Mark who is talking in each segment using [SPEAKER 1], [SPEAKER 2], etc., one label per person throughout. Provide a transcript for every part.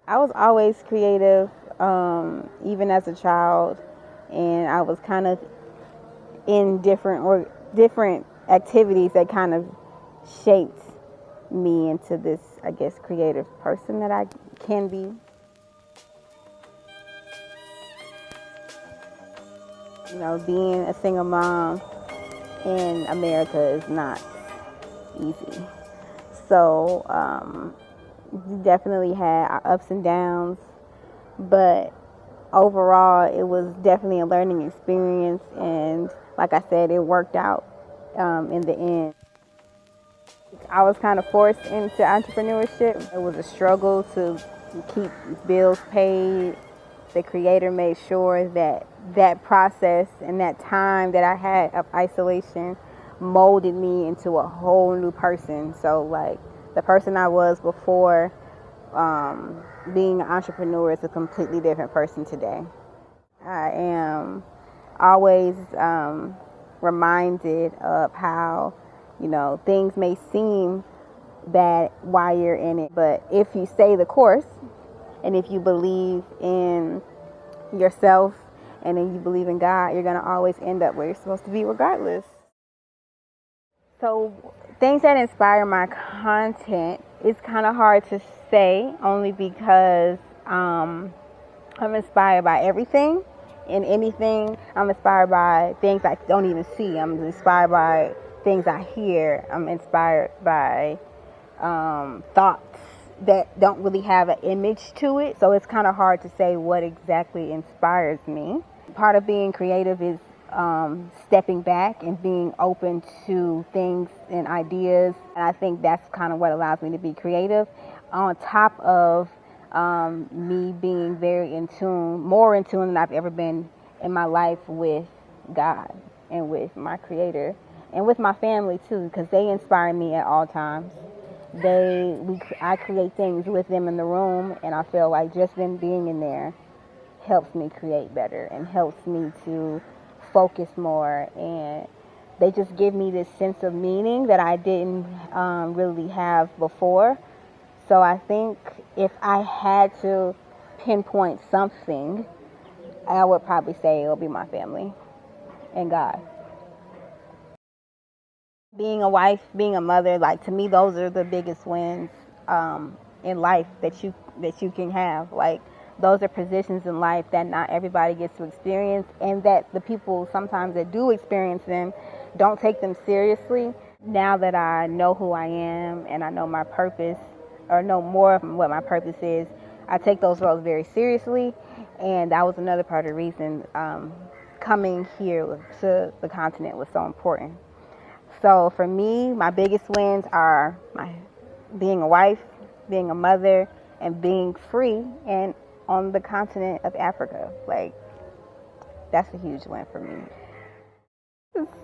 [SPEAKER 1] I was always creative, even as a child, and I was kind of in different activities that kind of shaped me into this, I guess, creative person that I can be. You know, being a single mom in America is not easy. So, definitely had ups and downs, but overall, it was definitely a learning experience. And like I said, it worked out in the end. I was kind of forced into entrepreneurship. It was a struggle to keep bills paid. The creator made sure that that process and that time that I had of isolation molded me into a whole new person. So, like, the person I was before being an entrepreneur is a completely different person today. I am always reminded of how, you know, things may seem bad while you're in it, but if you stay the course and if you believe in yourself and then you believe in God, you're going to always end up where you're supposed to be regardless. So things that inspire my content, it's kind of hard to say, only because I'm inspired by everything and anything. I'm inspired by things I don't even see. I'm inspired by things I hear. I'm inspired by thoughts that don't really have an image to it. So it's kind of hard to say what exactly inspires me. Part of being creative is stepping back and being open to things and ideas. And I think that's kind of what allows me to be creative. On top of me being very in tune, more in tune than I've ever been in my life with God and with my creator and with my family too, because they inspire me at all times. I create things with them in the room, and I feel like just them being in there helps me create better and helps me to focus more, and they just give me this sense of meaning that I didn't really have before. So I think if I had to pinpoint something, I would probably say it'll be my family and God. Being a wife, being a mother, like, to me, those are the biggest wins in life that you can have. Like, those are positions in life that not everybody gets to experience, and that the people sometimes that do experience them don't take them seriously. Now that I know who I am and I know my purpose, or know more of what my purpose is, I take those roles very seriously, and that was another part of the reason coming here to the continent was so important. So for me, my biggest wins are being a wife, being a mother, and being free and on the continent of Africa. Like, that's a huge win for me.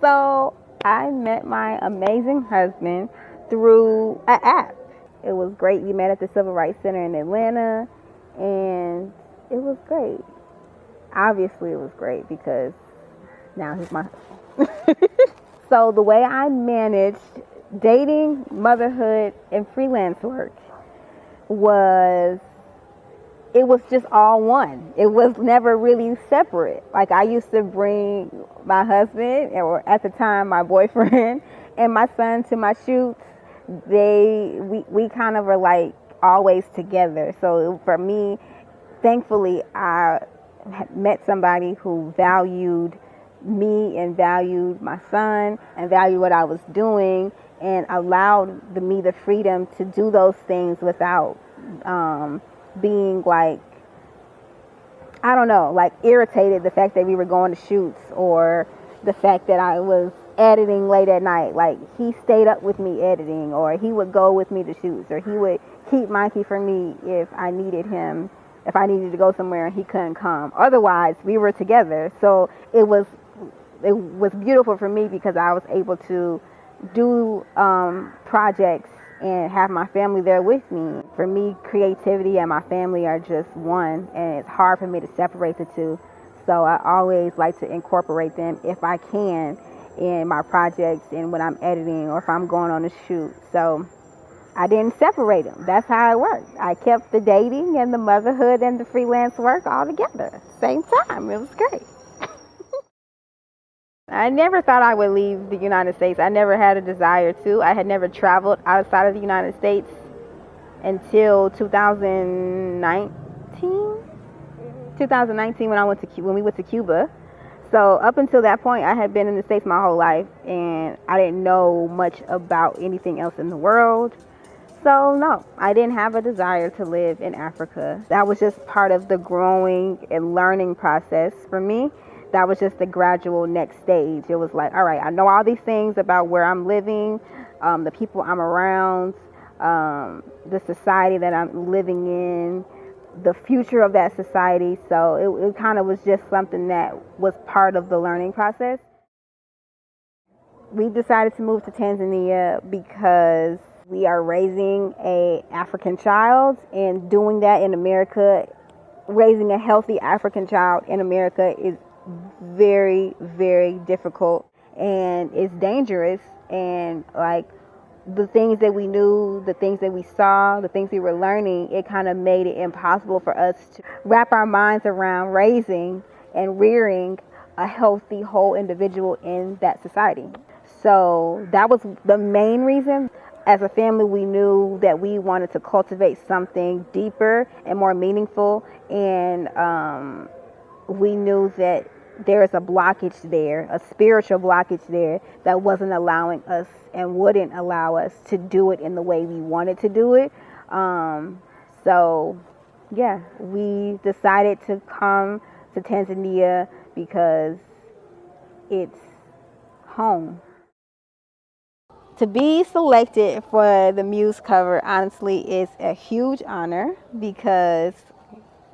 [SPEAKER 1] So I met my amazing husband through an app. It was great. We met at the Civil Rights Center in Atlanta, and it was great. Obviously, it was great because now he's my husband. So the way I managed dating, motherhood, and freelance work was, it was just all one. It was never really separate. Like, I used to bring my husband, or at the time my boyfriend, and my son to my shoots. We kind of were like always together. So for me, thankfully, I met somebody who valued me and valued my son and valued what I was doing, and allowed me the freedom to do those things without being like, I don't know, like irritated the fact that we were going to shoots, or the fact that I was editing late at night. Like, he stayed up with me editing, or he would go with me to shoots, or he would keep Mikey for me if I needed him, if I needed to go somewhere and he couldn't come. Otherwise, we were together. So it was beautiful for me because I was able to do projects and have my family there with me. For me, creativity and my family are just one, and it's hard for me to separate the two. So I always like to incorporate them if I can in my projects and when I'm editing or if I'm going on a shoot. So I didn't separate them. That's how it worked. I kept the dating and the motherhood and the freelance work all together at the same time. It was great. I never thought I would leave the United States. I never had a desire to. I had never traveled outside of the United States until 2019. 2019 when we went to Cuba. So up until that point, I had been in the States my whole life, and I didn't know much about anything else in the world. So no, I didn't have a desire to live in Africa. That was just part of the growing and learning process for me. That was just the gradual next stage. It was like, all right, I know all these things about where I'm living, the people I'm around, the society that I'm living in, the future of that society. So it kind of was just something that was part of the learning process. We decided to move to Tanzania because we are raising a African child, and doing that in America, raising a healthy African child in America is very, very difficult, and it's dangerous. And like the things that we knew, the things that we saw, the things we were learning, it kind of made it impossible for us to wrap our minds around raising and rearing a healthy, whole individual in that society. So that was the main reason. As a family, we knew that we wanted to cultivate something deeper and more meaningful, and we knew that there is a blockage there, a spiritual blockage there, that wasn't allowing us and wouldn't allow us to do it in the way we wanted to do it. So yeah, we decided to come to Tanzania because it's home. To be selected for the Muse cover, honestly, is a huge honor, because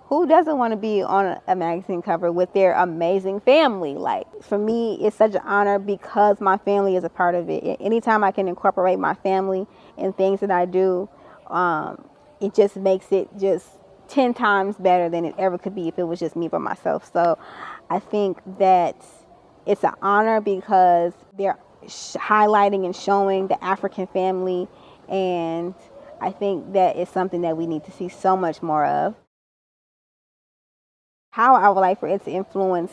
[SPEAKER 1] who doesn't want to be on a magazine cover with their amazing family? Like, for me, it's such an honor because my family is a part of it. Anytime I can incorporate my family in things that I do, it just makes it just 10 times better than it ever could be if it was just me by myself. So I think that it's an honor because they're highlighting and showing the African family, and I think that is something that we need to see so much more of. How I would like for it to influence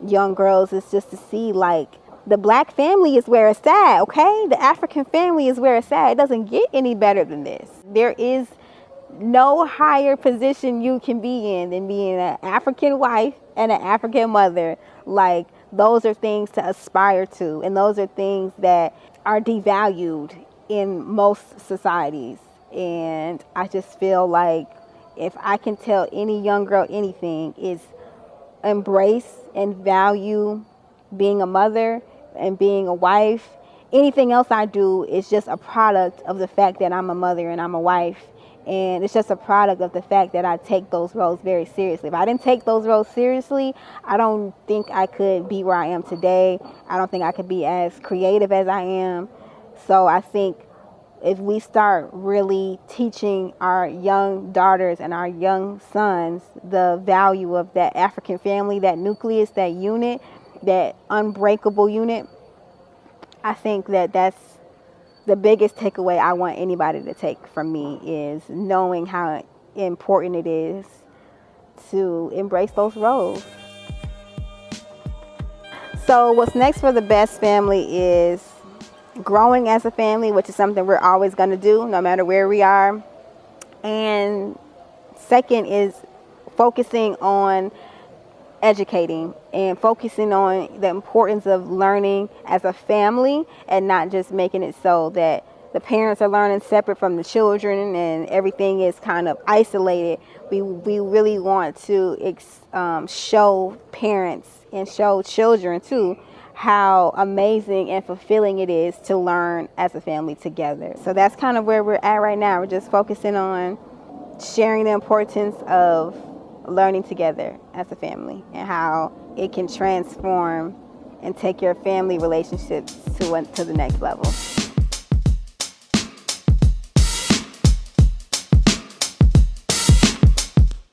[SPEAKER 1] young girls is just to see, like, the black family is where it's at, okay? The African family is where it's at. It doesn't get any better than this. There is no higher position you can be in than being an African wife and an African mother. Like, those are things to aspire to, and those are things that are devalued in most societies. And I just feel like if I can tell any young girl anything, is embrace and value being a mother and being a wife. Anything else I do is just a product of the fact that I'm a mother and I'm a wife. And it's just a product of the fact that I take those roles very seriously. If I didn't take those roles seriously, I don't think I could be where I am today. I don't think I could be as creative as I am. So I think if we start really teaching our young daughters and our young sons the value of that African family, that nucleus, that unit, that unbreakable unit, I think that that's the biggest takeaway I want anybody to take from me, is knowing how important it is to embrace those roles. So what's next for the Best Family is growing as a family, which is something we're always going to do no matter where we are. And second is focusing on educating and focusing on the importance of learning as a family, and not just making it so that the parents are learning separate from the children and everything is kind of isolated. We really want to show parents and show children too how amazing and fulfilling it is to learn as a family together. So that's kind of where we're at right now. We're just focusing on sharing the importance of learning together as a family and how it can transform and take your family relationships to the next level.